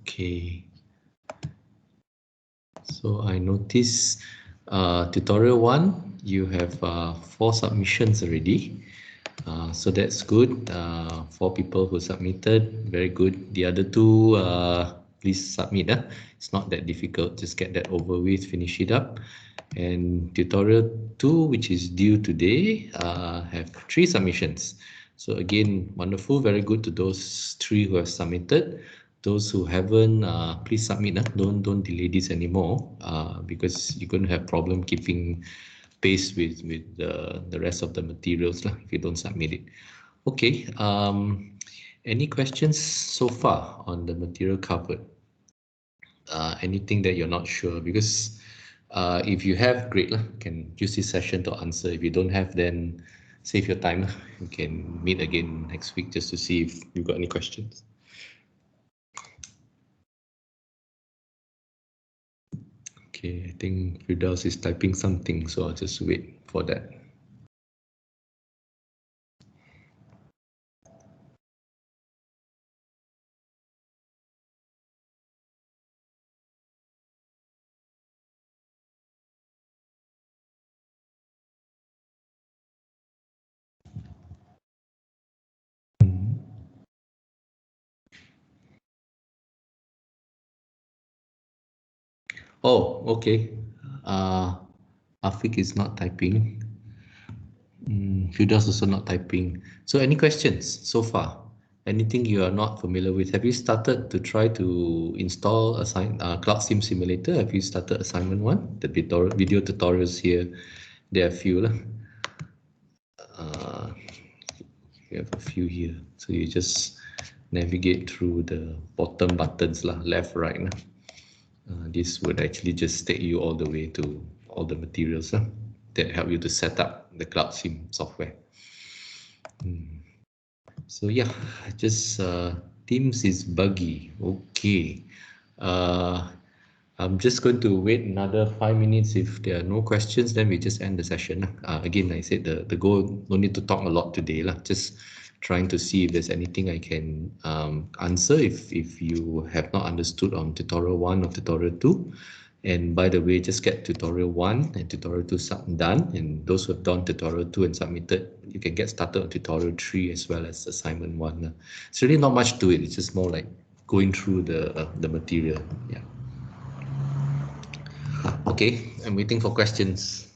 Okay. So I notice tutorial 1, you have 4 submissions already. So that's good. 4 people who submitted, very good. The other 2, please submit. It's not that difficult, just get that over with, finish it up. And tutorial 2, which is due today, have 3 submissions. So again, wonderful, very good to those 3 who have submitted. Those who haven't, please submit. Don't delay this anymore, because you're going to have problem keeping pace with the rest of the materials if you don't submit it. Okay. Any questions so far on the material covered? Anything that you're not sure? Because if you have, great, can use this session to answer. If you don't have, then save your time. You can meet again next week just to see if you've got any questions. Okay, I think Firdaus is typing something, so I'll just wait for that. Oh, okay. Afiq is not typing. Firdaus also not typing. So any questions so far? Anything you are not familiar with? Have you started to try to install Cloud Sim Simulator? Have you started assignment 1? The video tutorials here, there are a few. You have a few here. So you just navigate through the bottom buttons, left, right. This would actually just take you all the way to all the materials that help you to set up the Cloud Sim software. So yeah, just Teams is buggy. Okay. I'm just going to wait another 5 minutes. If there are no questions, then we just end the session. Again, I said the goal, no need to talk a lot today. Just trying to see if there's anything I can answer if you have not understood on tutorial 1 or tutorial 2. And by the way, just get tutorial 1 and tutorial 2 done. And those who have done tutorial 2 and submitted, you can get started on tutorial 3 as well as assignment 1. It's really not much to it. It's just more like going through the material. Yeah. Okay, I'm waiting for questions.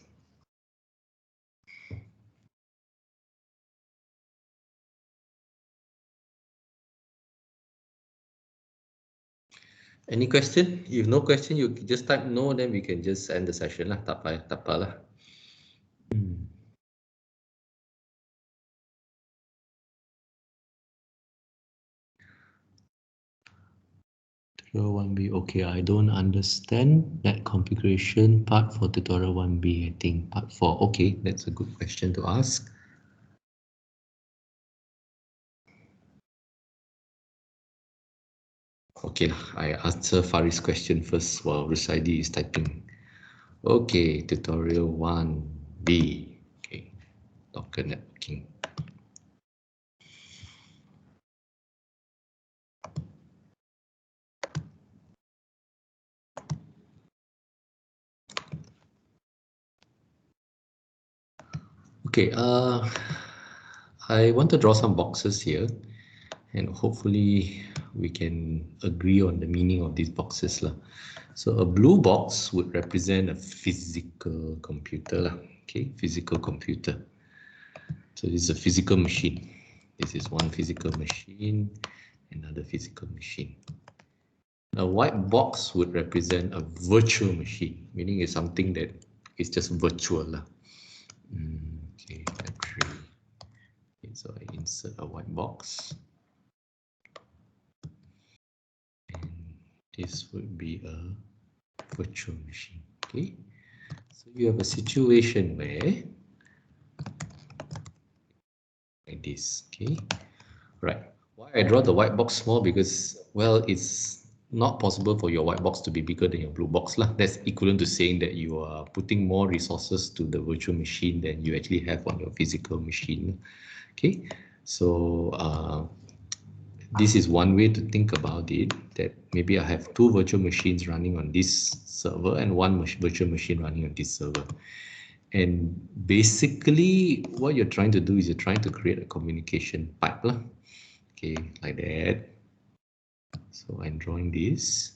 Any question? If no question, you just type no, then we can just end the session lah. Tak apa lah. Tutorial 1B. Okay, I don't understand that configuration part for tutorial 1B. I think part 4. Okay, that's a good question to ask. Okay, I answer Faris' question first while Rusaidi is typing. Okay, tutorial 1B. Okay, Docker networking. Okay, I want to draw some boxes here, and hopefully we can agree on the meaning of these boxes. So a blue box would represent a physical computer. Okay, physical computer. So this is a physical machine. This is one physical machine, another physical machine. A white box would represent a virtual machine, meaning it's something that is just virtual. Okay, Pt3. Okay, so I insert a white box. And this would be a virtual machine. Okay, so you have a situation where like this. Okay, right. Why I draw the white box small? Because, well, it's not possible for your white box to be bigger than your blue box. That's equivalent to saying that you are putting more resources to the virtual machine than you actually have on your physical machine. Okay, so this is one way to think about it, that maybe I have two virtual machines running on this server and one virtual machine running on this server. And basically what you're trying to do is you're trying to create a communication pipe. Okay, like that. So I'm drawing this,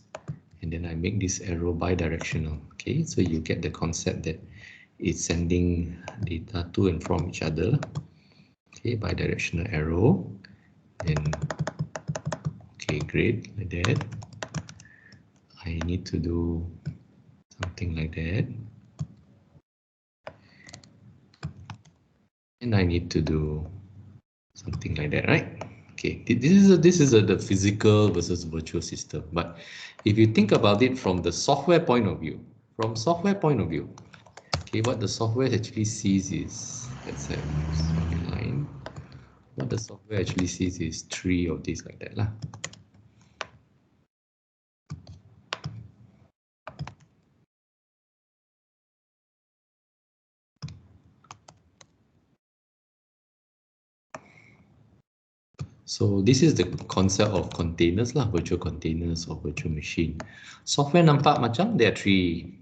and then I make this arrow bidirectional. Okay, so you get the concept that it's sending data to and from each other. Okay, bidirectional arrow. And okay, great, like that. I need to do something like that. And I need to do something like that, right? Okay, this is the physical versus virtual system. But if you think about it from the software point of view, okay, what the software actually sees is, let's say, line. What the software actually sees is three of these like that, lah. So this is the concept of containers lah, virtual containers or virtual machine. Software nampak macam there are three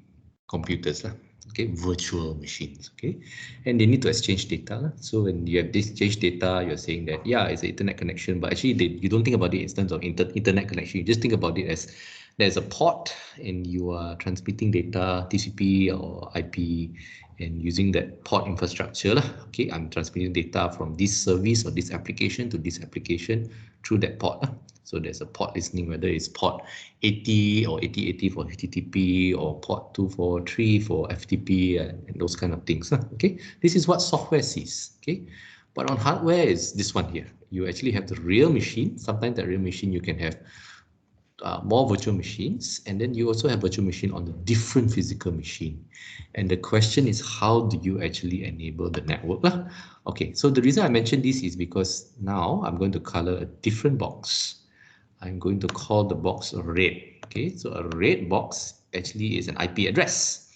computers lah, okay, virtual machines, okay, and they need to exchange data lah. So when you have this exchange data, you're saying that yeah, it's an internet connection, but actually you don't think about it in terms of internet connection. You just think about it as there's a port and you are transmitting data, TCP or IP, and using that port infrastructure lah. Okay, I'm transmitting data from this service or this application to this application through that port lah. So there's a port listening, whether it's port 80 or 8080 for HTTP or port 243 for FTP and those kind of things. Okay, this is what software sees. Okay, but on hardware is this one here. You actually have the real machine. Sometimes that real machine you can have more virtual machines, and then you also have virtual machine on a different physical machine. And the question is, how do you actually enable the network? Okay, so the reason I mentioned this is because now I'm going to color a different box. I'm going to call the box red. Okay, so a red box actually is an IP address.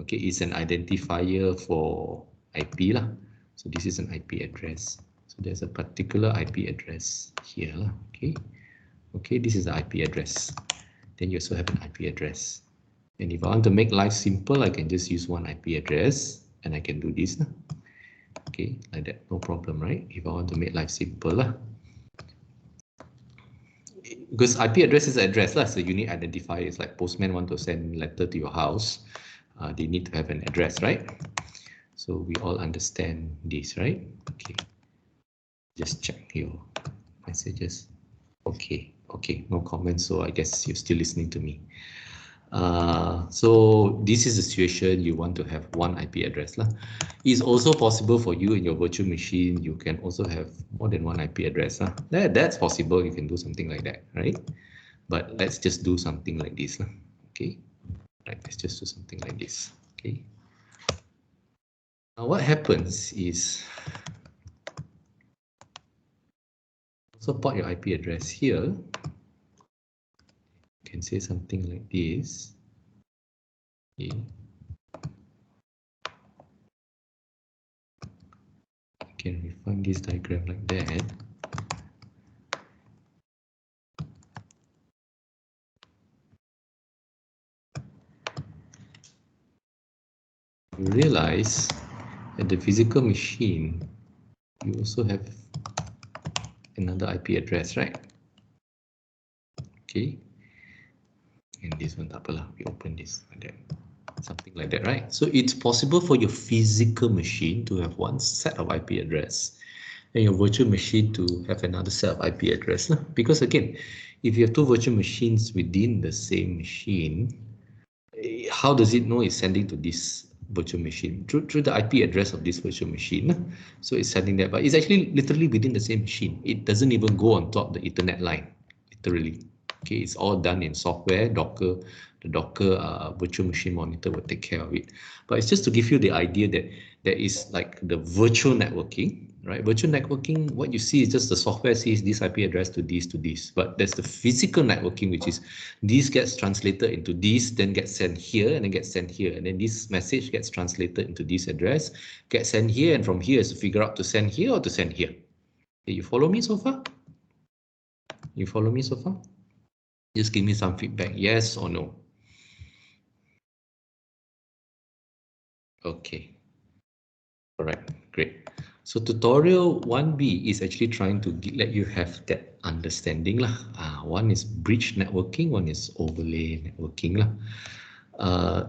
Okay, it's an identifier for IP lah. So this is an IP address. So there's a particular IP address here lah. Okay. Okay, this is the IP address. Then you also have an IP address. And if I want to make life simple, I can just use one IP address and I can do this. Okay, like that, no problem, right? If I want to make life simple. Because IP address is an address, so unique identifier is like postman want to send letter to your house. They need to have an address, right? So we all understand this, right? Okay, just check your messages. Okay. Okay, no comments, so I guess you're still listening to me. So this is the situation you want to have one IP address. It's also possible for you in your virtual machine, you can also have more than one IP address. That's possible, you can do something like that, right? But let's just do something like this. Okay, right, let's just do something like this. Okay. Now what happens is, support your IP address here. Can say something like this. Okay. I can refine this diagram like that. You realize at the physical machine, you also have another IP address, right? Okay. And this one, we open this like that. Something like that, right? So it's possible for your physical machine to have one set of IP address and your virtual machine to have another set of IP address. Because again, if you have two virtual machines within the same machine, how does it know it's sending to this virtual machine? Through the IP address of this virtual machine. So it's sending that, but it's actually literally within the same machine. It doesn't even go on top of the Ethernet line, literally. Okay, it's all done in software, Docker. The Docker virtual machine monitor will take care of it. But it's just to give you the idea that there is like the virtual networking, right? Virtual networking, what you see is just the software sees this IP address to this to this. But there's the physical networking, which is this gets translated into this, then gets sent here, and then gets sent here. And then this message gets translated into this address, gets sent here, and from here is to figure out to send here or to send here. Okay, you follow me so far? You follow me so far? Just give me some feedback, yes or no. Okay. All right, great. So tutorial 1B is actually trying to let you have that understanding lah. One is bridge networking, one is overlay networking lah.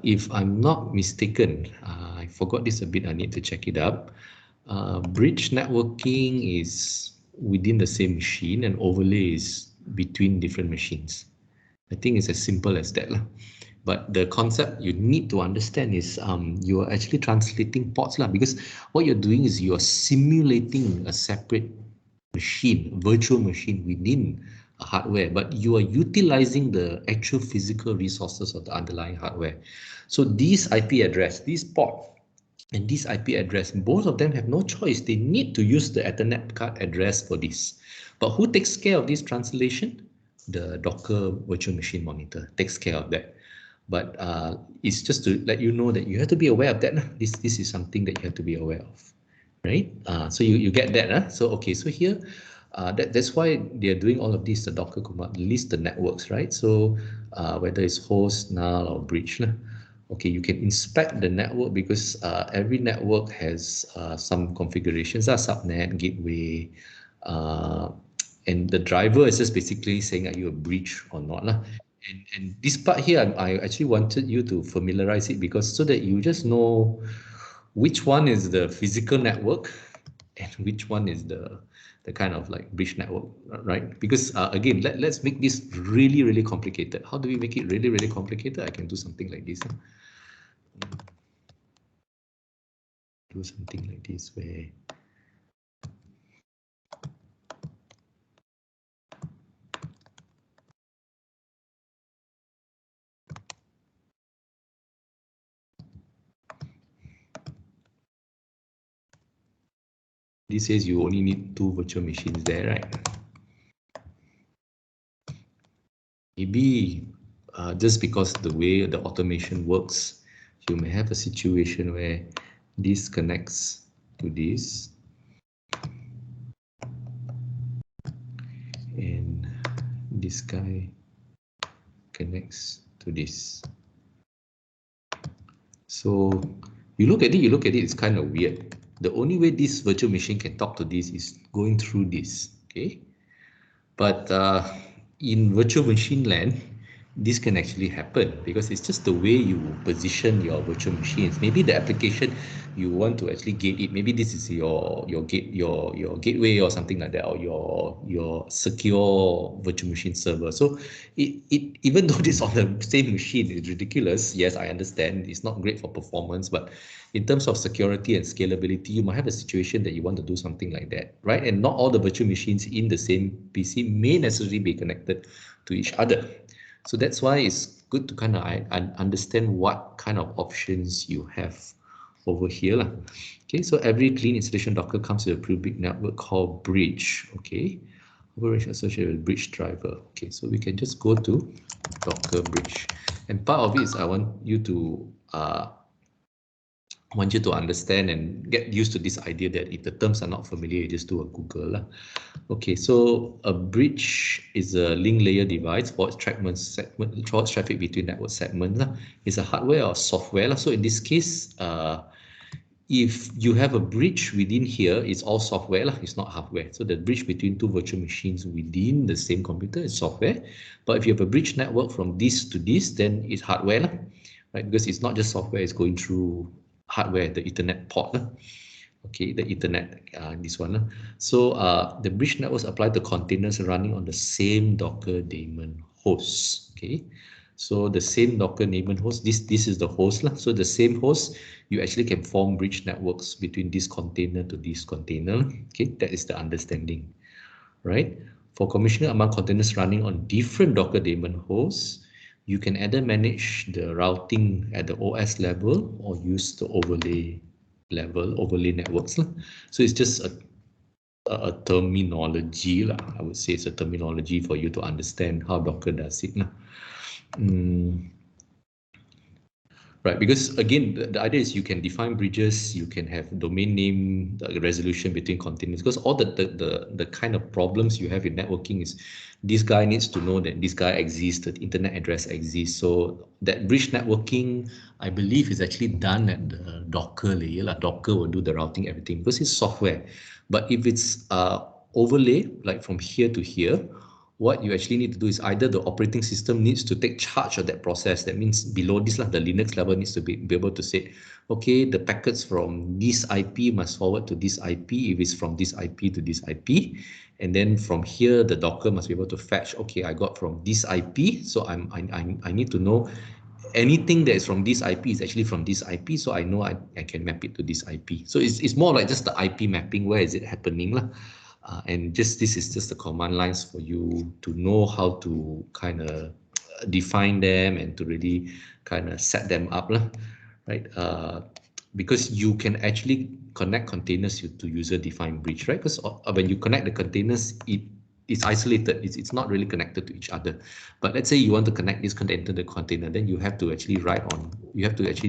If I'm not mistaken, I forgot this a bit, I need to check it up. Bridge networking is within the same machine and overlay is between different machines. I think it's as simple as that lah. But the concept you need to understand is you are actually translating ports lah, because what you're doing is you're simulating a separate machine, virtual machine within a hardware, but you are utilizing the actual physical resources of the underlying hardware. So these IP address, this port, and this IP address, both of them have no choice. They need to use the Ethernet card address for this. But who takes care of this translation? The Docker virtual machine monitor takes care of that. But it's just to let you know that you have to be aware of that. This is something that you have to be aware of, right? So you get that. So okay, so here, that's why they're doing all of this, the Docker command, list the networks, right? So whether it's host, null, or bridge. Okay, you can inspect the network because every network has some configurations, subnet, gateway, and the driver is just basically saying, are you a bridge or not? And this part here, I actually wanted you to familiarize it because so that you just know which one is the physical network and which one is the kind of like bridge network, right? Because again, let's make this really, really complicated. How do we make it really, really complicated? I can do something like this. Do something like this where this says you only need 2 virtual machines there, right? Maybe just because the way the automation works, you may have a situation where this connects to this and this guy connects to this. So you look at it, it's kind of weird. The only way this virtual machine can talk to this is going through this, okay? But in virtual machine land, this can actually happen because it's just the way you position your virtual machines. Maybe the application you want to actually gate it. Maybe this is your gateway or something like that, or your secure virtual machine server. So it even though it's on the same machine, it's ridiculous. Yes, I understand it's not great for performance, but in terms of security and scalability, you might have a situation that you want to do something like that, right? And not all the virtual machines in the same PC may necessarily be connected to each other. So that's why it's good to kind of understand what kind of options you have over here. Okay, so every clean installation Docker comes with a pre-built network called bridge. Okay, bridge associated with bridge driver. Okay, so we can just go to Docker bridge, and part of it is I want you to understand and get used to this idea that if the terms are not familiar, you just do a Google. Okay, so a bridge is a link layer device for traffic between network segments. It's a hardware or software. So in this case, if you have a bridge within here, it's all software, it's not hardware. So the bridge between two virtual machines within the same computer is software. But if you have a bridge network from this to this, then it's hardware, right? Because it's not just software, it's going through hardware, the Ethernet port. Okay, the Ethernet, this one. So the bridge networks apply to containers running on the same Docker daemon host. Okay, so the same Docker daemon host, this is the host. So the same host, you actually can form bridge networks between this container to this container. Okay, that is the understanding, right? For commissioning among containers running on different Docker daemon hosts, you can either manage the routing at the OS level or use the overlay level, overlay networks. So it's just a terminology. I would say it's a terminology for you to understand how Docker does it. Right, because again, the idea is you can define bridges, you can have domain name resolution between containers, because all the kind of problems you have in networking is this guy needs to know that this guy exists, the internet address exists. So that bridge networking, I believe, is actually done at the Docker layer. Like Docker will do the routing, everything, because it's software. But if it's overlay, like from here to here, what you actually need to do is either the operating system needs to take charge of that process. That means below this, like the Linux level needs to be able to say, okay, the packets from this IP must forward to this IP if it's from this IP to this IP. And then from here, the Docker must be able to fetch, okay, I got from this IP, so I need to know anything that is from this IP is actually from this IP, so I know I can map it to this IP. So it's more like just the IP mapping, where is it happening lah. And just this is just the command lines for you to know how to kind of define them and to really kind of set them up lah, right? Because you can actually connect containers to user-defined bridge, right? Because when you connect the containers, it's isolated. It's not really connected to each other. But let's say you want to connect this container to the container, then you have to actually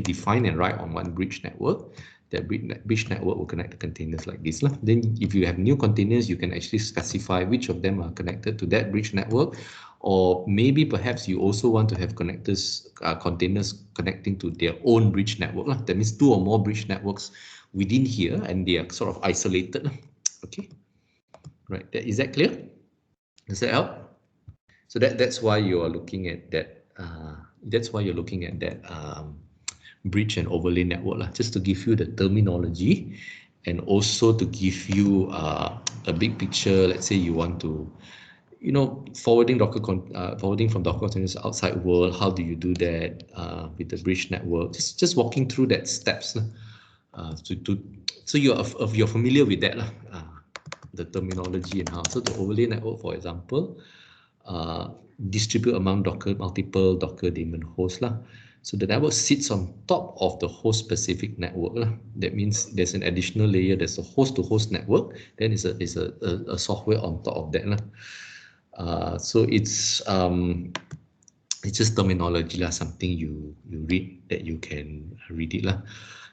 define and write on one bridge network. That bridge network will connect the containers like this. Then if you have new containers, you can actually specify which of them are connected to that bridge network. Or maybe perhaps you also want to have containers connecting to their own bridge network. That means two or more bridge networks within here, and they are sort of isolated. Okay, right. Is that clear? Does that help? So that's why you are looking at that. That's why you're looking at that bridge and overlay network, just to give you the terminology, and also to give you a big picture. Let's say you want to, forwarding from Docker containers outside world. How do you do that with the bridge network? Just walking through that steps. So you're familiar with that, the terminology and how. So the overlay network, for example, distribute among multiple Docker daemon hosts lah. So the network sits on top of the host specific network lah. That means there's an additional layer. There's a host-to-host network. Then it's a software on top of that lah. So it's just terminology lah. Something you read that you can read it lah.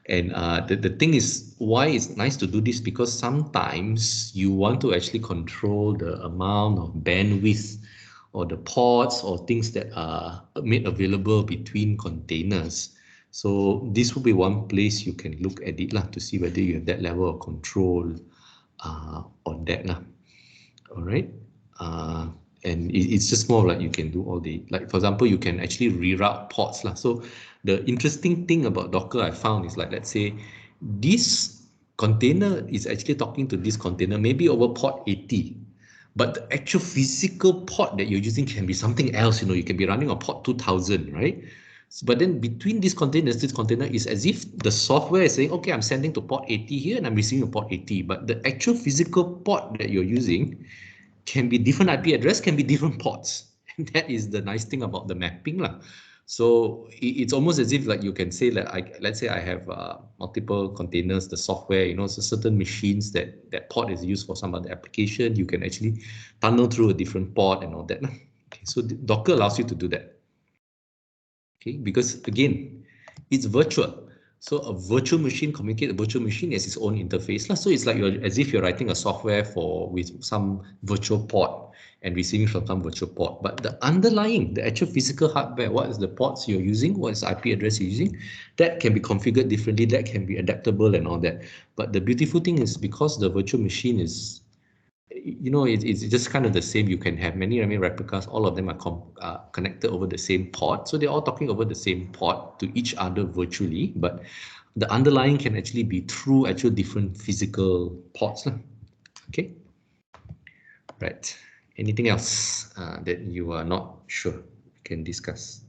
And the thing is, why it's nice to do this, because sometimes you want to actually control the amount of bandwidth or the ports or things that are made available between containers. So this will be one place you can look at it to see whether you have that level of control on that. All right. And it's just more like you can do all the, like, for example, you can actually reroute ports. So the interesting thing about Docker I found is, like, let's say this container is actually talking to this container, maybe over port 80. But the actual physical port that you're using can be something else. You can be running on port 2000, right? But then between these containers, this container is as if the software is saying, okay, I'm sending to port 80 here and I'm receiving a port 80. But the actual physical port that you're using can be different IP address, can be different ports. And that is the nice thing about the mapping lah. So it's almost as if, like, you can say that let's say I have multiple containers, the software, so certain machines that port is used for some other application, you can actually tunnel through a different port and all that. Okay, so Docker allows you to do that. Okay, because again, it's virtual. So a virtual machine communicates, a virtual machine has its own interface. So it's like as if you're writing a software with some virtual port and receiving from some virtual port. But the underlying, the actual physical hardware, what is the ports you're using, what is the IP address you're using, that can be configured differently, that can be adaptable and all that. But the beautiful thing is, because the virtual machine is, it's just kind of the same. You can have many replicas. All of them are connected over the same port. So they're all talking over the same port to each other virtually. But the underlying can actually be through actual different physical ports. Okay. Right. Anything else that you are not sure we can discuss?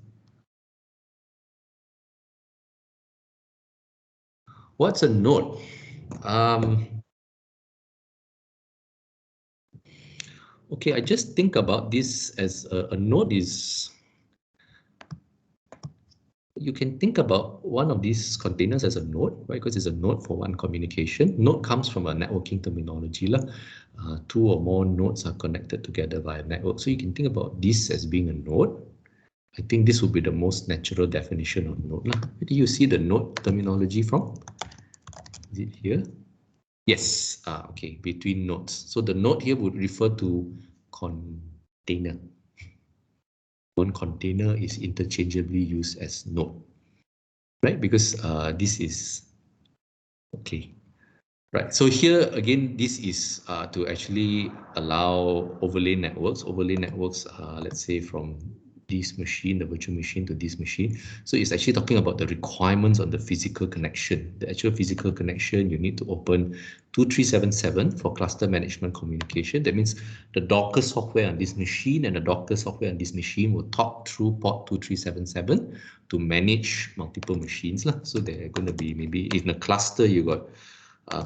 What's a node? Okay, I just think about this as a node is, you can think about one of these containers as a node, right? Because it's a node for one communication. Node comes from a networking terminology. Two or more nodes are connected together via network. So you can think about this as being a node. I think this would be the most natural definition of node. Where do you see the node terminology from? Is it here? Yes. Okay, between nodes. So the node here would refer to container. One container is interchangeably used as node, right? Because this is okay. Right, so here again, this is to actually allow overlay networks. Overlay networks, let's say from this machine, the virtual machine to this machine. So it's actually talking about the requirements on the physical connection. The actual physical connection, you need to open 2377 for cluster management communication. That means the Docker software on this machine and the Docker software on this machine will talk through port 2377 to manage multiple machines. So they're going to be maybe in a cluster, you got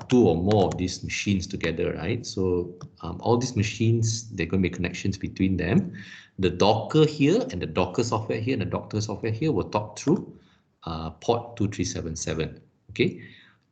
two or more of these machines together, right? So all these machines, they're going to be connections between them. The Docker here and the Docker software here and the Docker software here will talk through port 2377, okay?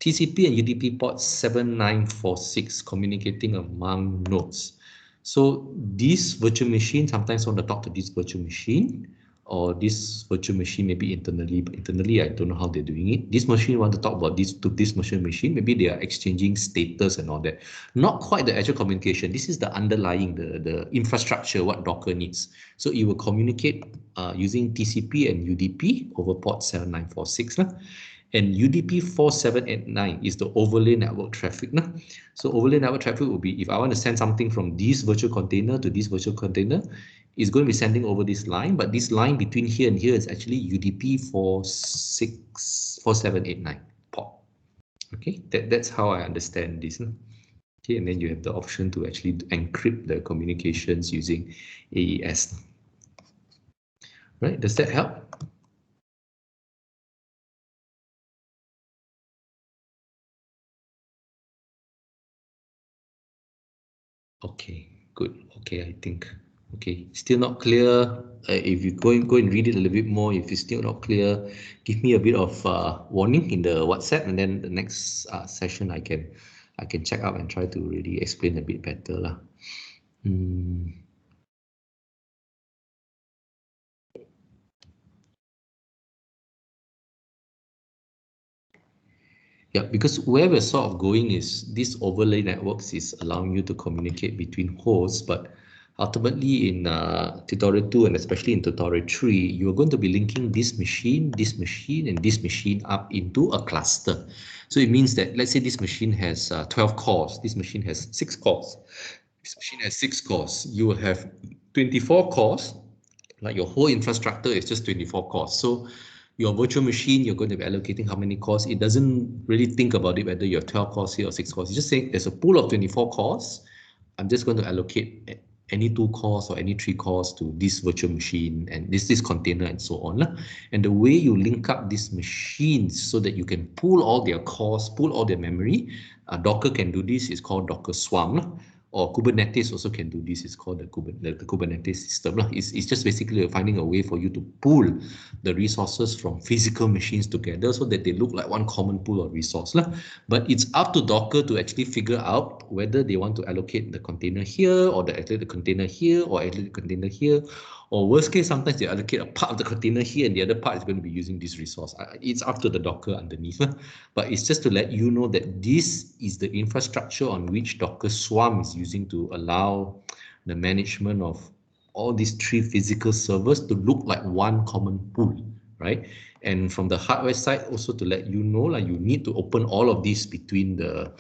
TCP and UDP port 7946 communicating among nodes. So this virtual machine sometimes want to talk to this virtual machine, or this virtual machine maybe internally, but internally I don't know how they're doing it. This machine want to talk about this to this virtual machine, maybe they are exchanging status and all that. Not quite the actual communication. This is the underlying, the infrastructure, what Docker needs. So it will communicate using TCP and UDP over port 7946. And UDP 4789 is the overlay network traffic. So overlay network traffic will be, if I want to send something from this virtual container to this virtual container, it's going to be sending over this line, but this line between here and here is actually UDP 4789 port. Okay, that's how I understand this. Okay, and then you have the option to actually encrypt the communications using AES. Right, does that help? Okay, good. Okay, I think. Okay, still not clear. If you go and read it a little bit more, if it's still not clear, give me a bit of warning in the WhatsApp, and then the next session I can check out and try to really explain a bit better lah. Yeah, because where we're sort of going is this overlay networks is allowing you to communicate between hosts, but ultimately in tutorial 2 and especially in tutorial 3, you're going to be linking this machine, and this machine up into a cluster. So it means that, let's say this machine has 12 cores, this machine has 6 cores, this machine has 6 cores, you will have 24 cores, like your whole infrastructure is just 24 cores. So your virtual machine, you're going to be allocating how many cores. It doesn't really think about it whether you have 12 cores here or 6 cores. It's just saying there's a pool of 24 cores. I'm just going to allocate any 2 cores or any 3 cores to this virtual machine and this container and so on. And the way you link up these machines so that you can pool all their cores, pool all their memory, Docker can do this, is called Docker Swarm. Or Kubernetes also can do this. It's called the Kubernetes system. It's just basically finding a way for you to pool the resources from physical machines together so that they look like one common pool of resource. But it's up to Docker to actually figure out whether they want to allocate the container here, or the container here, or allocate the container here. Or worst case, sometimes they allocate a part of the container here and the other part is going to be using this resource. It's up to the Docker underneath. But it's just to let you know that this is the infrastructure on which Docker Swarm is using to allow the management of all these 3 physical servers to look like one common pool, right? And from the hardware side, also to let you know, like, you need to open all of these between the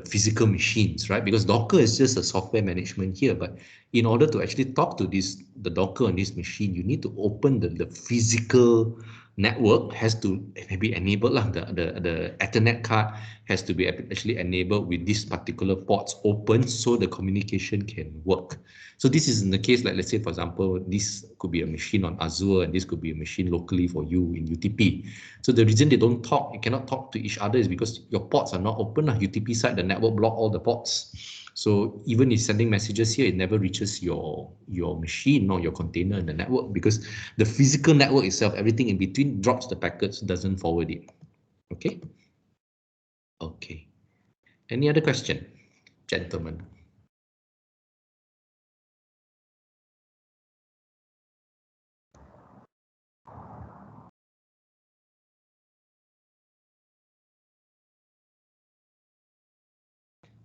physical machines, right? Because Docker is just a software management here, but in order to actually talk to the Docker on this machine, you need to open the physical network has to be enabled. The Ethernet card has to be actually enabled with these particular ports open so the communication can work. So this is in the case, like, let's say, for example, this could be a machine on Azure and this could be a machine locally for you in UTP. So the reason they don't talk, you cannot talk to each other, is because your ports are not open. UTP side, the network block all the ports. So even if sending messages here, it never reaches your machine or your container in the network, because the physical network itself, everything in between drops the packets, doesn't forward it. Okay. Okay. Any other question, gentlemen?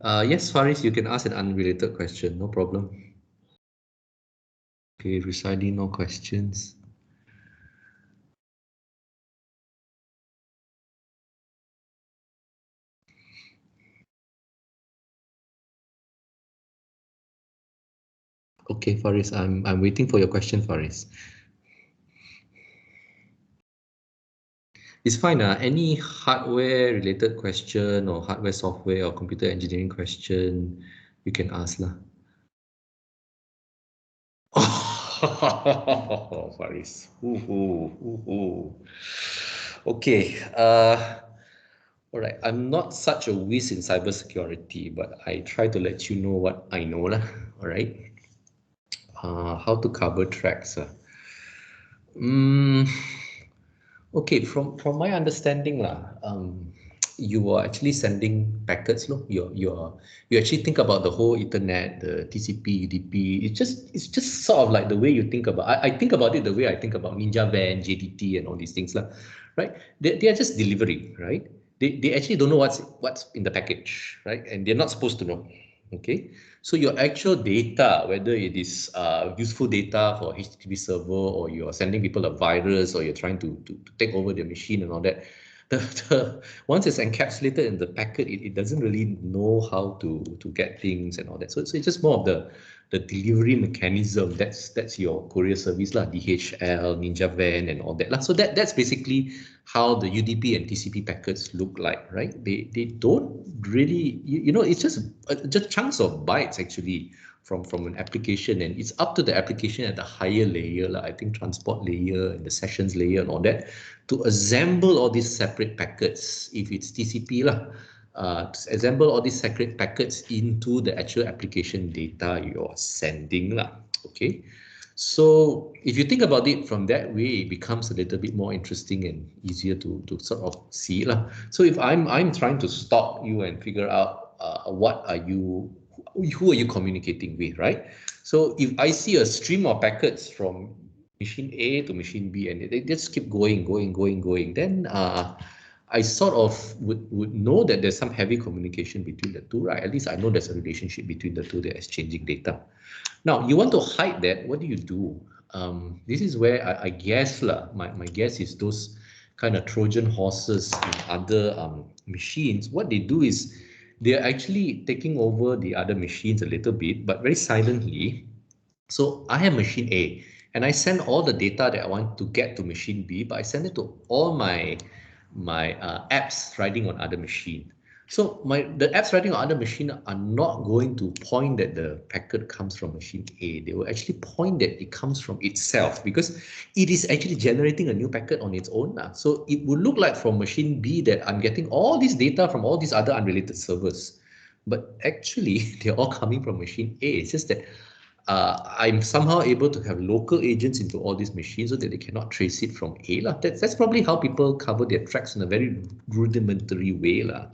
Yes, Faris, you can ask an unrelated question, no problem. Okay, Rusadi, no questions. Okay, Faris, I'm waiting for your question, Faris. It's fine. Any hardware related question or hardware, software, or computer engineering question, you can ask lah. Oh, Faris. Okay. All right. I'm not such a whiz in cybersecurity, but I try to let you know what I know lah. All right. How to cover tracks. Mm, Okay, from my understanding lah, you are actually sending packets, look. You actually think about the whole internet, the TCP, UDP. It's just sort of like the way you think about. I think about it the way I think about Ninja Van, JDT, and all these things lah, right? They are just delivery, right? They actually don't know what's in the package, right? And they're not supposed to know. Okay, so your actual data, whether it is useful data for HTTP server, or you're sending people a virus, or you're trying to take over their machine and all that, once it's encapsulated in the packet, it doesn't really know how to get things and all that. So it's just more of the delivery mechanism. That's your courier service lah, DHL, Ninja Van, and all that lah. So that's basically how the UDP and TCP packets look like, right? They don't really, it's just chunks of bytes actually from an application, and it's up to the application at the higher layer, like I think transport layer and the sessions layer and all that, to assemble all these separate packets. If it's TCP lah, to assemble all these separate packets into the actual application data you're sending lah. Okay. So if you think about it from that way, it becomes a little bit more interesting and easier to sort of see it lah. So if I'm trying to stop you and figure out who are you communicating with, right? So if I see a stream of packets from machine A to machine B, and they just keep going, then I sort of would know that there's some heavy communication between the two, right? At least I know there's a relationship between the two. They're exchanging data. Now, you want to hide that. What do you do? This is where I guess lah. My guess is those kind of Trojan horses in other machines. What they do is they're actually taking over the other machines a little bit, but very silently. So I have machine A, and I send all the data that I want to get to machine B, but I send it to all my apps running on other machine. So the apps running on other machine are not going to point that the packet comes from machine A. They will actually point that it comes from itself, because it is actually generating a new packet on its own now. So it would look like from machine B that I'm getting all this data from all these other unrelated servers. But actually, they're all coming from machine A. It's just that I'm somehow able to have local agents into all these machines so that they cannot trace it from A lah. That's probably how people cover their tracks in a very rudimentary way lah.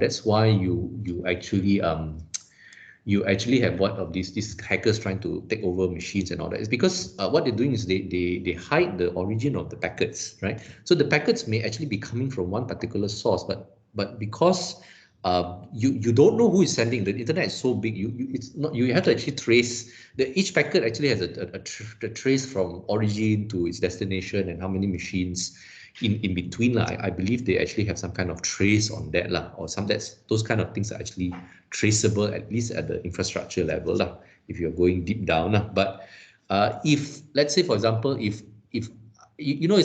That's why you actually have what of these hackers trying to take over machines and all that. It's because what they're doing is they hide the origin of the packets, right? So the packets may actually be coming from one particular source, but because you don't know who is sending. The internet is so big. It's not, you have to actually trace each packet actually has a trace from origin to its destination and how many machines in between lah. I believe they actually have some kind of trace on that lah, or those kind of things are actually traceable, at least at the infrastructure level lah, if you're going deep down lah. But if let's say, for example, if it's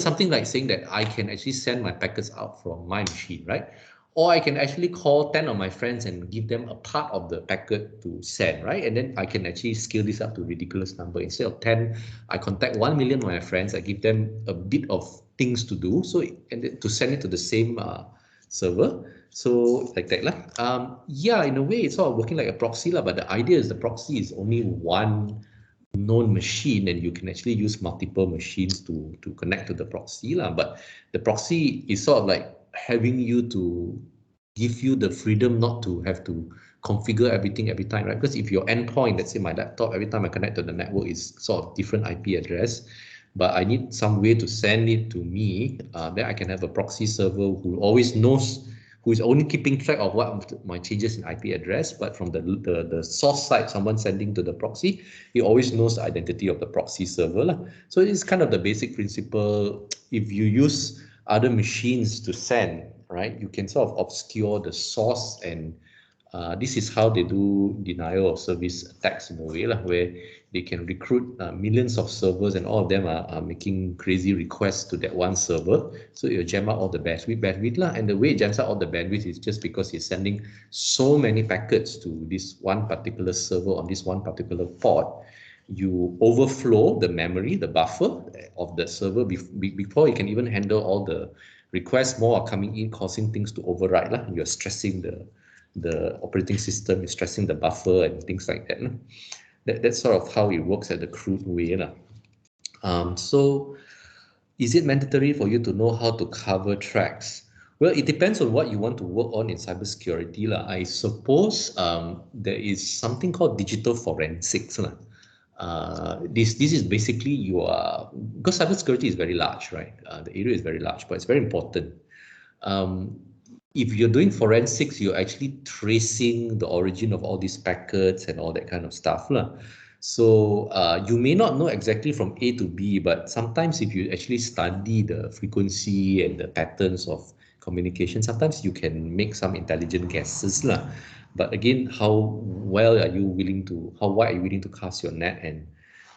something like saying that I can actually send my packets out from my machine, right? Or I can actually call 10 of my friends and give them a part of the packet to send, right? And then I can actually scale this up to a ridiculous number. Instead of 10, I contact 1 million of my friends. I give them a bit of things to do, and to send it to the same server. So like that lah. Yeah, in a way, it's sort of working like a proxy lah. But the idea is the proxy is only one known machine, and you can actually use multiple machines to connect to the proxy lah. But the proxy is sort of like having you to give you the freedom not to have to configure everything every time, right? Because if your endpoint, let's say my laptop, every time I connect to the network is sort of different IP address, but I need some way to send it to me, then I can have a proxy server who always knows who is only keeping track of what my changes in IP address, but from the source side, someone sending to the proxy, he always knows the identity of the proxy server lah. So it's kind of the basic principle. If you use other machines to send, right, you can sort of obscure the source, and this is how they do denial of service attacks in a way lah, where they can recruit millions of servers, and all of them are making crazy requests to that one server. So it'll jam out all the bandwidth lah. And the way it jams out all the bandwidth is just because it's sending so many packets to this one particular server on this one particular port. You overflow the memory, the buffer of the server before you can even handle all the requests. More are coming in, causing things to override lah. You're stressing the operating system, you're stressing the buffer and things like that. That's sort of how it works at the crude way. So is it mandatory for you to know how to cover tracks? Well, it depends on what you want to work on in cybersecurity. I suppose there is something called digital forensics. This is basically because cybersecurity is very large, right? The area is very large, but it's very important. If you're doing forensics, you're actually tracing the origin of all these packets and all that kind of stuff. So you may not know exactly from A to B, but sometimes if you actually study the frequency and the patterns of communication, sometimes you can make some intelligent guesses. But again, how wide are you willing to cast your net? And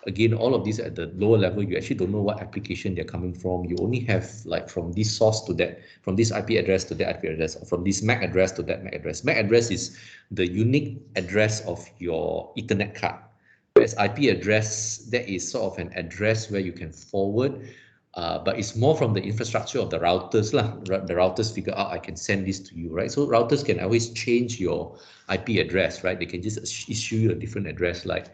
again, all of these at the lower level, you actually don't know what application they're coming from. You only have like from this source to that, from this IP address to that IP address, or from this MAC address to that MAC address. MAC address is the unique address of your Ethernet card. Whereas IP address, that is sort of an address where you can forward, but it's more from the infrastructure of the routers. The routers figure out, I can send this to you, right? So routers can always change your IP address, right? They can just issue you a different address. Like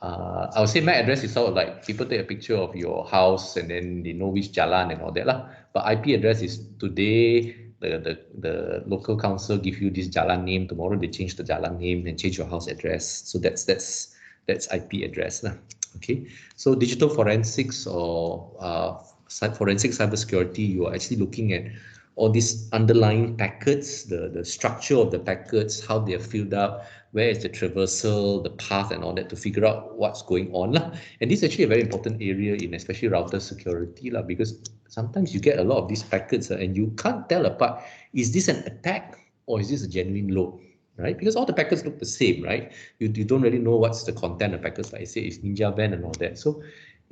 I would say MAC address is sort of like people take a picture of your house and then they know which jalan and all that lah. But IP address is today the local council give you this jalan name, tomorrow they change the jalan name and change your house address. So that's IP address lah. Okay, so digital forensics or forensic cybersecurity, you are actually looking at all these underlying packets, the structure of the packets, how they are filled up, where is the traversal, the path and all that, to figure out what's going on. And this is actually a very important area in especially router security, because sometimes you get a lot of these packets and you can't tell apart, is this an attack or is this a genuine load? Right? Because all the packets look the same, right? You don't really know what's the content of packets. Like I say, it's Ninja Van and all that. So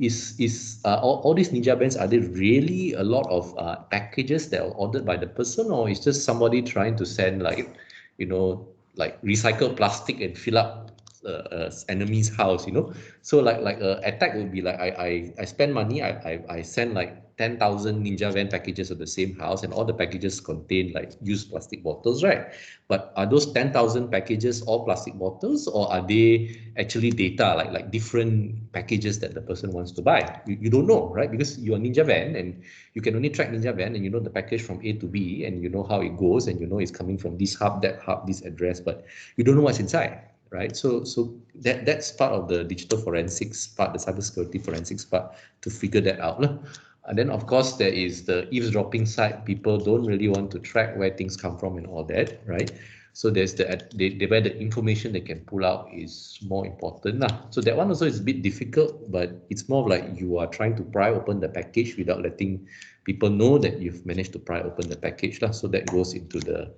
is all these Ninja Vans, are they really a lot of packages that are ordered by the person, or is just somebody trying to send like recycle plastic and fill up enemy's house, So like attack would be like I spend money, I send like 10,000 Ninja Van packages of the same house, and all the packages contain like used plastic bottles, right? But are those 10,000 packages all plastic bottles, or are they actually data, like different packages that the person wants to buy? You don't know, right? Because you're Ninja Van and you can only track Ninja Van, and you know the package from A to B, and you know how it goes, and you know it's coming from this hub, that hub, this address, but you don't know what's inside. Right, so that's part of the digital forensics part, the cybersecurity forensics part, to figure that out. And then of course there is the eavesdropping side. People don't really want to track where things come from and all that, right? So there's where the information they can pull out is more important. So that one also is a bit difficult, but it's more like you are trying to pry open the package without letting people know that you've managed to pry open the package. So that goes into the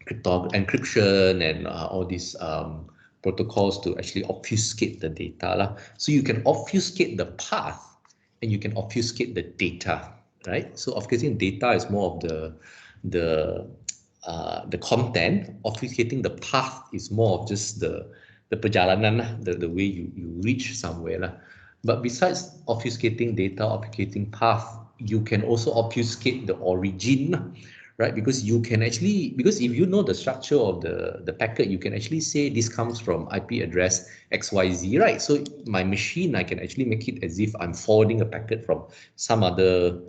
encryption and all these protocols to actually obfuscate the data. So you can obfuscate the path and you can obfuscate the data, right? So obfuscating data is more of the content. Obfuscating the path is more of just the perjalanan, the way you reach somewhere. But besides obfuscating data, obfuscating path, you can also obfuscate the origin, right? Because you can actually, because if you know the structure of the packet, you can actually say this comes from IP address XYZ, right? So my machine, I can actually make it as if I'm forwarding a packet from some other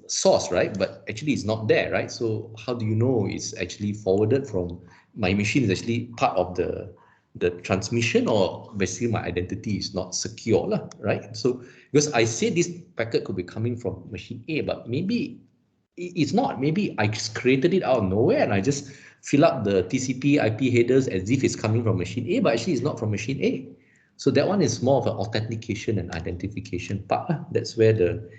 source, right? But actually it's not there, right? So how do you know it's actually forwarded from my machine is actually part of the transmission, or basically my identity is not secure, right? So because I say this packet could be coming from machine A, but maybe it's not. Maybe I just created it out of nowhere and I just fill up the TCP IP headers as if it's coming from machine A, but actually it's not from machine A. So that one is more of an authentication and identification part. That's where the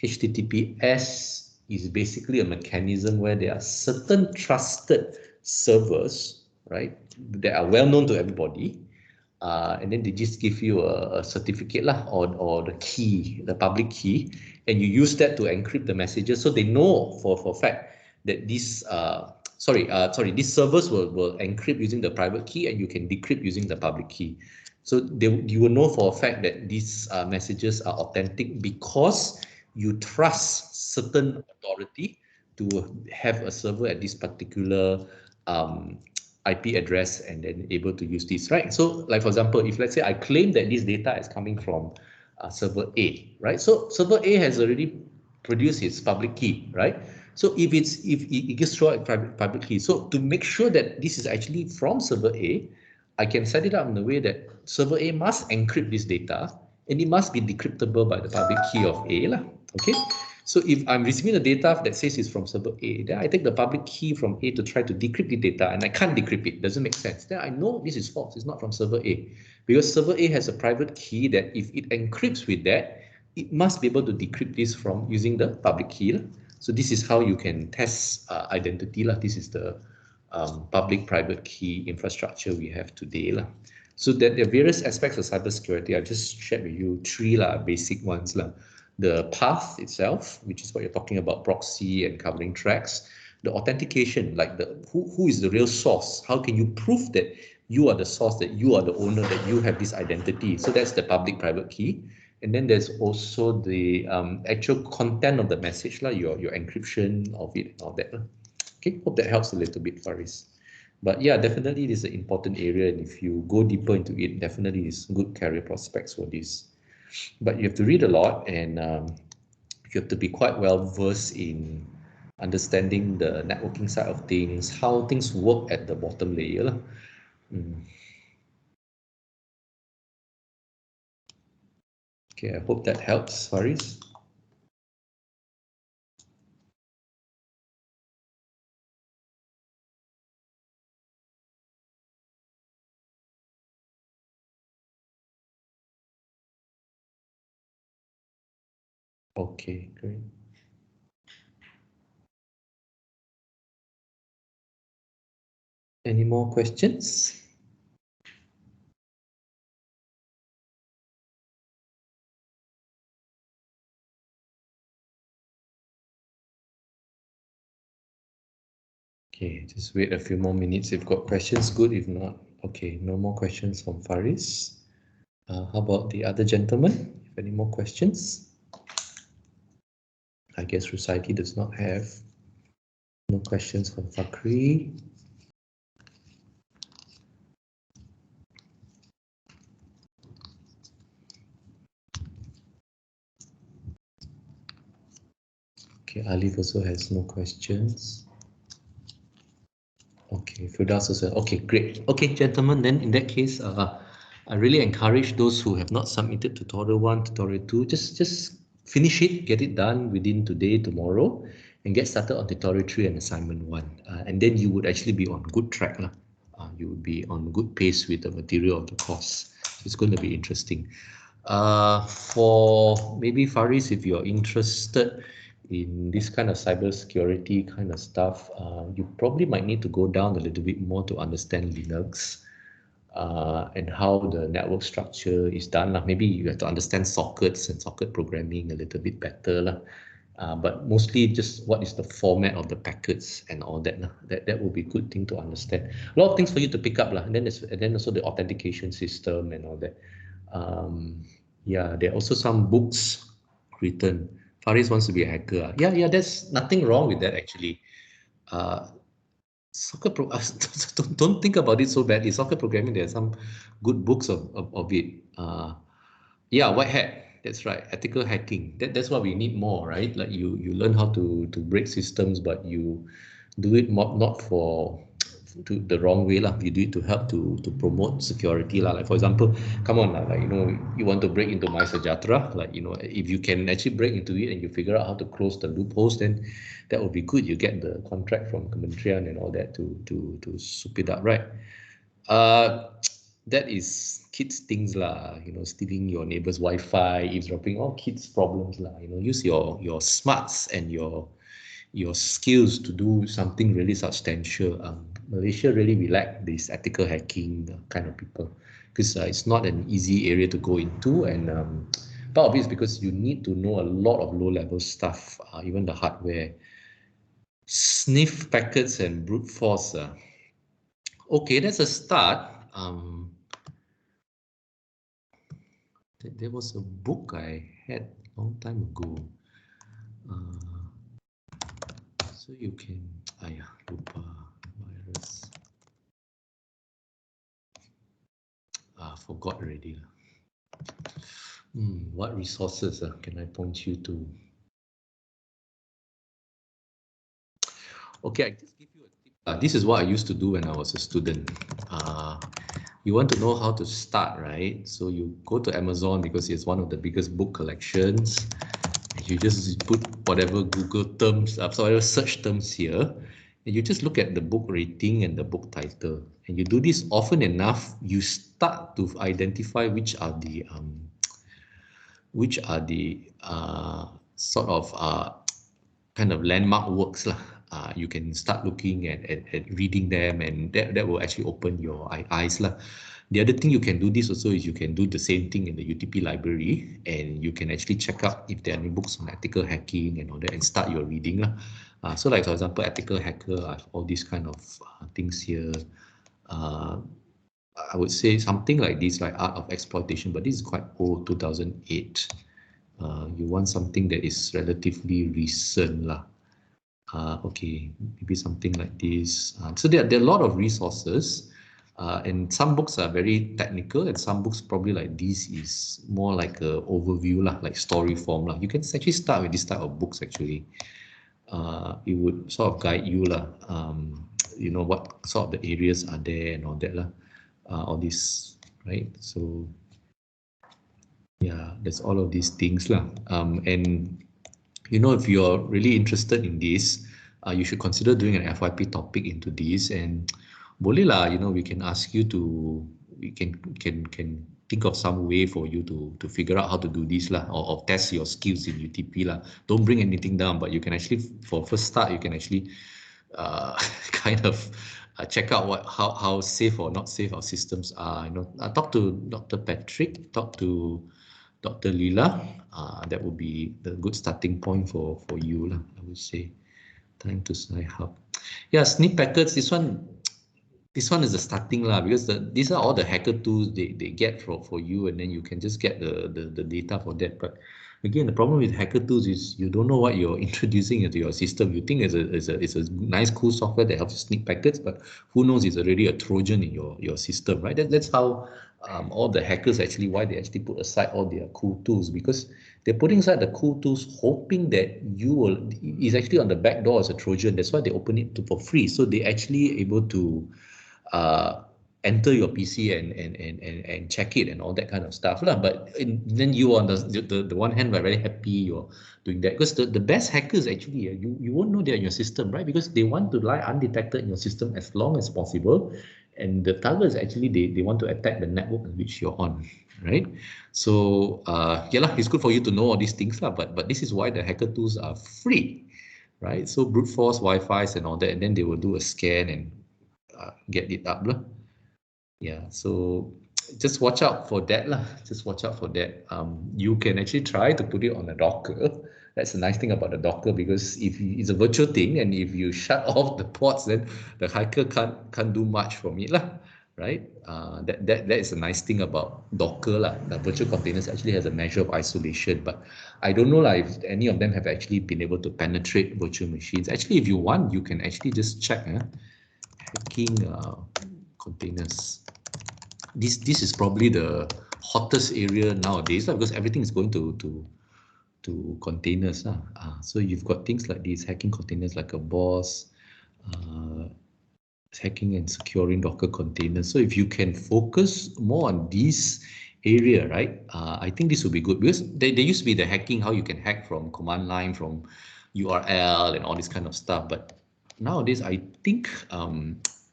HTTPS is basically a mechanism where there are certain trusted servers, right, that are well known to everybody. And then they just give you a certificate lah, or the key, the public key, and you use that to encrypt the messages. So they know for a fact that these these servers will encrypt using the private key, and you can decrypt using the public key. So you will know for a fact that these messages are authentic because you trust certain authority to have a server at this particular IP address and then able to use this, right? So like, for example, if let's say I claim that this data is coming from server A, right? So server A has already produced its public key, right? So if it gets through a private key, so to make sure that this is actually from server A, I can set it up in a way that server A must encrypt this data and it must be decryptable by the public key of A lah. Okay. So if I'm receiving the data that says it's from server A, then I take the public key from A to try to decrypt the data, and I can't decrypt it. Doesn't make sense. Then I know this is false. It's not from server A, because server A has a private key that if it encrypts with that, it must be able to decrypt this from using the public key. So this is how you can test identity. This is the public-private key infrastructure we have today. So that there are various aspects of cybersecurity. I've just shared with you three basic ones. The path itself, which is what you're talking about, proxy and covering tracks. The authentication, like who is the real source? How can you prove that you are the source, that you are the owner, that you have this identity? So that's the public-private key. And then there's also the actual content of the message, your encryption of it and all that. Okay, hope that helps a little bit, Faris. But yeah, definitely it is an important area, and if you go deeper into it, definitely is good career prospects for this. But you have to read a lot, and you have to be quite well versed in understanding the networking side of things, how things work at the bottom layer. Okay, I hope that helps, Faris. Okay, great. Any more questions? Okay, just wait a few more minutes. If you've got questions, good. If not, okay, no more questions from Faris. How about the other gentleman? If any more questions? I guess Rusaiti does not have. No questions from Fakri. Okay, Alif also has no questions. Okay, Firdaus also. Okay, great. Okay, gentlemen, then in that case, I really encourage those who have not submitted tutorial 1, tutorial 2, just finish it, get it done within today, tomorrow, and get started on tutorial 3 and assignment 1. And then you would actually be on good track. You would be on good pace with the material of the course. It's going to be interesting. For maybe Faris, if you're interested in this kind of cybersecurity kind of stuff, you probably might need to go down a little bit more to understand Linux and how the network structure is done. Maybe you have to understand sockets and socket programming a little bit better. But mostly just what is the format of the packets and all that. That will be a good thing to understand. A lot of things for you to pick up. And then also the authentication system and all that. Yeah, there are also some books written. Faris wants to be a hacker. Yeah, there's nothing wrong with that actually. Soccer pro don't think about it so badly. Soccer programming, there are some good books of it. Yeah, white hat. That's right. Ethical hacking. That's what we need more, right? Like you learn how to break systems, but you do it not to the wrong way lah. You do it to help to promote security lah. Like for example, come on lah, like you want to break into my Sejahtera, like if you can actually break into it and you figure out how to close the loopholes, then that would be good. You get the contract from Kementerian and all that to soup it up, right? That is kids things lah, stealing your neighbor's Wi-Fi, eavesdropping, all kids problems lah. Use your smarts and your skills to do something really substantial. Malaysia really lack this ethical hacking kind of people, because it's not an easy area to go into, and part of it is because you need to know a lot of low-level stuff, even the hardware. Sniff packets and brute force. Okay, that's a start. There was a book I had a long time ago. So you can, lupa virus. Forgot already. What resources can I point you to? Okay, I just give you a tip. This is what I used to do when I was a student. You want to know how to start, right? So you go to Amazon because it's one of the biggest book collections. You just put whatever Google terms, whatever search terms here, and you just look at the book rating and the book title. And you do this often enough, you start to identify which are the sort of kind of landmark works lah. You can start looking at reading them, and that will actually open your eyes lah. The other thing you can do this also is you can do the same thing in the UTP library, and you can actually check out if there are any books on ethical hacking and all that, and start your reading lah. So like for example, ethical hacker, I have all these kind of things here. I would say something like this, like Art of Exploitation, but this is quite old, 2008. You want something that is relatively recent lah. Okay, maybe something like this. So there are a lot of resources, and some books are very technical, and some books probably like this is more like a overview lah, like story form lah. You can actually start with this type of books actually. It would sort of guide you lah. What sort of the areas are there and all that lah. All this, right? So yeah, there's all of these things lah. And if you're really interested in this, you should consider doing an FYP topic into this. And boleh lah, we can ask you to, we can think of some way for you to figure out how to do this lah, or test your skills in UTP lah. Don't bring anything down, but you can actually, for first start, you can actually kind of check out how safe or not safe our systems are. Talk to Dr. Patrick, talk to Dr. Lila. That would be the good starting point for you lah, I would say. Time to sign up. Yeah, sniff packets. This one is the starting lah, because these are all the hacker tools they get for you, and then you can just get the data for that. But again, the problem with hacker tools is you don't know what you're introducing into your system. You think it's a nice, cool software that helps you sneak packets, but who knows, it's already a Trojan in your system, right? That's how all the hackers actually, why they actually put aside all their cool tools, because they're putting aside the cool tools hoping that is actually on the back door as a Trojan. That's why they open it for free. So they actually able to enter your PC and check it and all that kind of stuff lah. But then you on the one hand are very happy you're doing that, because the best hackers actually you won't know they're in your system, right? Because they want to lie undetected in your system as long as possible, and the target is actually they want to attack the network in which you're on, right? So yeah lah, it's good for you to know all these things lah. But this is why the hacker tools are free, right? So brute force Wi-Fi's and all that, and then they will do a scan and get it up lah. Yeah, so just watch out for that lah. Just watch out for that. You can actually try to put it on a Docker. That's the nice thing about the Docker, because if it's a virtual thing, and if you shut off the ports, then the hacker can't do much from it lah, right? That is a nice thing about Docker lah. The virtual containers actually has a measure of isolation, but I don't know lah if any of them have actually been able to penetrate virtual machines. Actually, if you want, you can actually just check hacking containers. This is probably the hottest area nowadays because everything is going to containers. So you've got things like these hacking containers like a boss. hacking and securing Docker containers. So if you can focus more on this area, right, I think this will be good, because there used to be the hacking, how you can hack from command line, from URL and all this kind of stuff. But nowadays, I think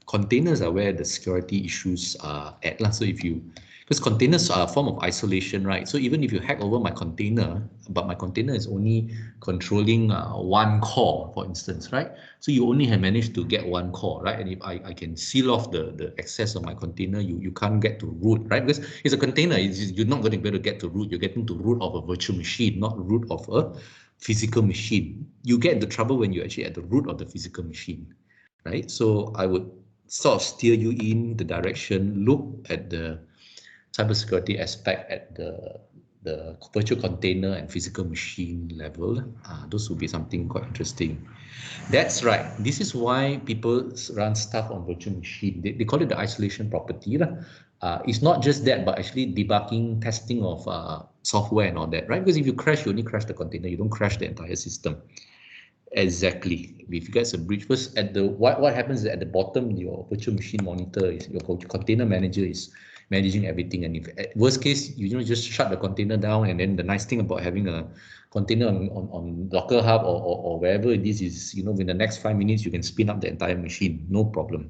containers are where the security issues are at. So if you, because containers are a form of isolation, right? So even if you hack over my container, but my container is only controlling one core, for instance, right? So you only have managed to get one core, right? And if I can seal off the access of my container, you can't get to root, right? Because it's a container, you're not going to be able to get to root. You're getting to root of a virtual machine, not root of a physical machine. You get into trouble when you're actually at the root of the physical machine, right? So I would sort of steer you in the direction, look at the cybersecurity aspect at the virtual container and physical machine level. Those would be something quite interesting. That's right. This is why people run stuff on virtual machine. They call it the isolation property. It's not just that, but actually debugging, testing of software and all that, right? Because if you crash, you only crash the container. You don't crash the entire system. Exactly. If you guys a breach, first at the what happens is at the bottom, your virtual machine monitor is your container manager is managing everything. And if at worst case, just shut the container down, and then the nice thing about having a container on Docker Hub or wherever it is in the next 5 minutes you can spin up the entire machine, no problem,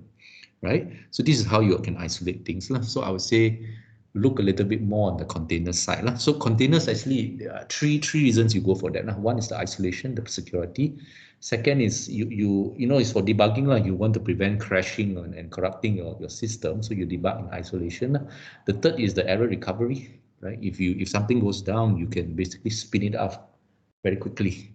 right? So this is how you can isolate things. So I would say look a little bit more on the container side. So containers, actually, there are three reasons you go for that. One is the isolation, the security. Second is it's for debugging. You want to prevent crashing and corrupting your system, so you debug in isolation. The third is the error recovery, right? If something goes down, you can basically spin it up very quickly.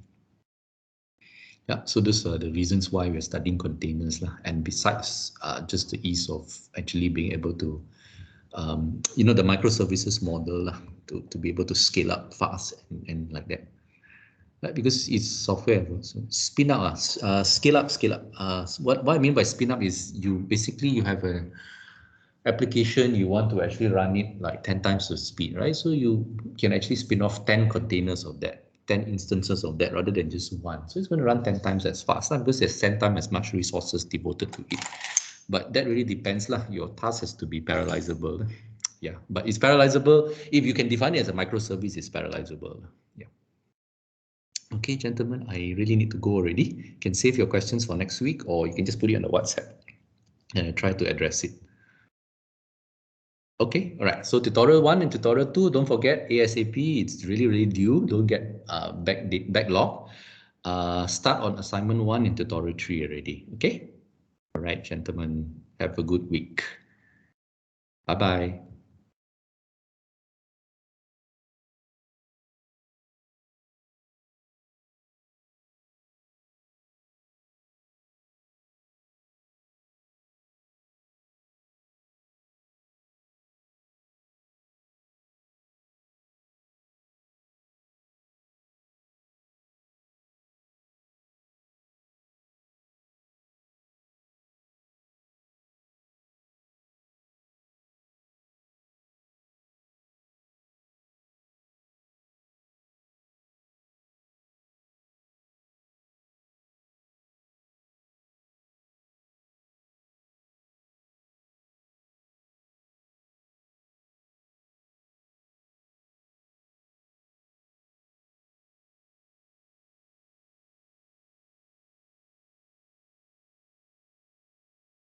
Yeah, so those are the reasons why we're studying containers. And besides just the ease of actually being able to the microservices model to be able to scale up fast and like that, right? Because it's software. So spin up, scale up, scale up. What I mean by spin up is you have a application, you want to actually run it like 10 times the speed, right? So you can actually spin off 10 containers of that, 10 instances of that rather than just one. So it's going to run 10 times as fast because there's 10 times as much resources devoted to it. But that really depends. Your task has to be parallelizable. Yeah, but it's parallelizable. If you can define it as a microservice, it's parallelizable. Yeah. Okay, gentlemen, I really need to go already. You can save your questions for next week, or you can just put it on the WhatsApp and I try to address it. Okay, all right. So tutorial 1 and tutorial 2, don't forget ASAP. It's really, really due. Don't get backlog. Start on assignment 1 and tutorial 3 already. Okay. All right, gentlemen. Have a good week. Bye-bye.